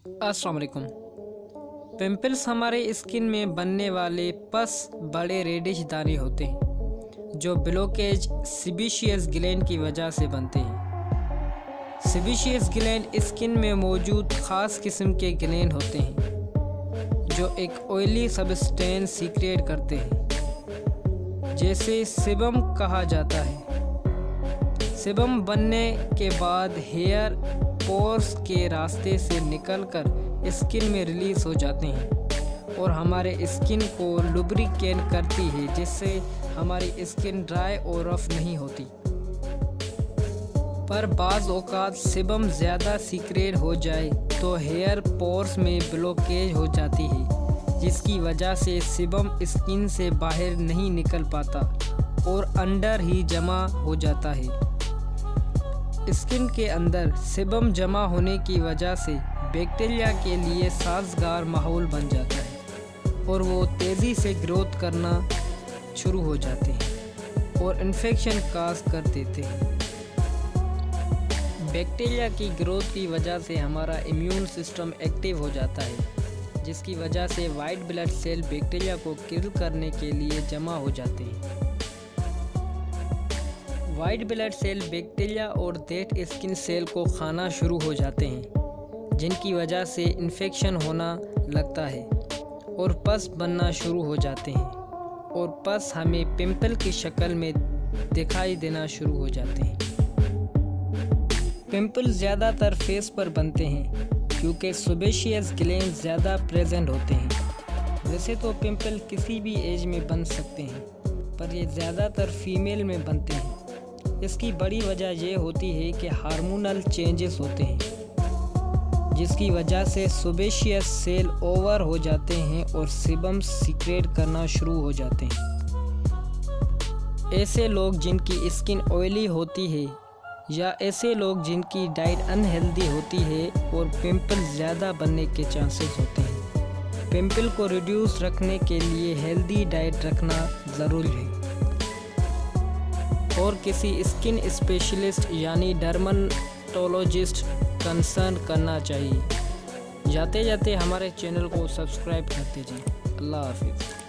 अस्सलाम वालेकुम। पिंपल्स हमारे स्किन में बनने वाले पस बड़े रेडिश दाने होते हैं जो ब्लॉकेज सीबेशियस ग्लैंड की वजह से बनते हैं। सीबेशियस ग्लैंड स्किन में मौजूद ख़ास किस्म के ग्लैंड होते हैं जो एक ऑयली सब्सटेंस सीक्रेट करते हैं जैसे सेबम कहा जाता है। सेबम बनने के बाद हेयर पोर्स के रास्ते से निकलकर स्किन में रिलीज हो जाते हैं और हमारे स्किन को लुब्रिकेट करती है जिससे हमारी स्किन ड्राई और रफ नहीं होती। पर बाज़ औक़ात सेबम ज़्यादा सीक्रेट हो जाए तो हेयर पोर्स में ब्लॉकेज हो जाती है जिसकी वजह से सेबम स्किन से बाहर नहीं निकल पाता और अंदर ही जमा हो जाता है। स्किन के अंदर सेबम जमा होने की वजह से बैक्टीरिया के लिए साजगार माहौल बन जाता है और वो तेज़ी से ग्रोथ करना शुरू हो जाते हैं और इन्फेक्शन काज कर देते हैं। बैक्टीरिया की ग्रोथ की वजह से हमारा इम्यून सिस्टम एक्टिव हो जाता है जिसकी वजह से वाइट ब्लड सेल बैक्टीरिया को किल करने के लिए जमा हो जाते हैं। वाइट ब्लड सेल बैक्टीरिया और डेड स्किन सेल को खाना शुरू हो जाते हैं जिनकी वजह से इन्फेक्शन होना लगता है और पस बनना शुरू हो जाते हैं और पस हमें पिंपल की शक्ल में दिखाई देना शुरू हो जाते हैं। पिंपल ज़्यादातर फेस पर बनते हैं क्योंकि सेबेशियस ग्लैंड ज़्यादा प्रेजेंट होते हैं। वैसे तो पिंपल किसी भी एज में बन सकते हैं पर ये ज़्यादातर फीमेल में बनते हैं। इसकी बड़ी वजह यह होती है कि हार्मोनल चेंजेस होते हैं जिसकी वजह से सेबेशियस सेल ओवर हो जाते हैं और सेबम सीक्रेट करना शुरू हो जाते हैं। ऐसे लोग जिनकी स्किन ऑयली होती है या ऐसे लोग जिनकी डाइट अनहेल्दी होती है और पिंपल ज़्यादा बनने के चांसेस होते हैं। पिंपल को रिड्यूस रखने के लिए हेल्दी डाइट रखना ज़रूरी है और किसी स्किन स्पेशलिस्ट यानी डर्मेटोलॉजिस्ट कंसल्ट करना चाहिए। जाते जाते हमारे चैनल को सब्सक्राइब कर दीजिए। अल्लाह हाफिज़।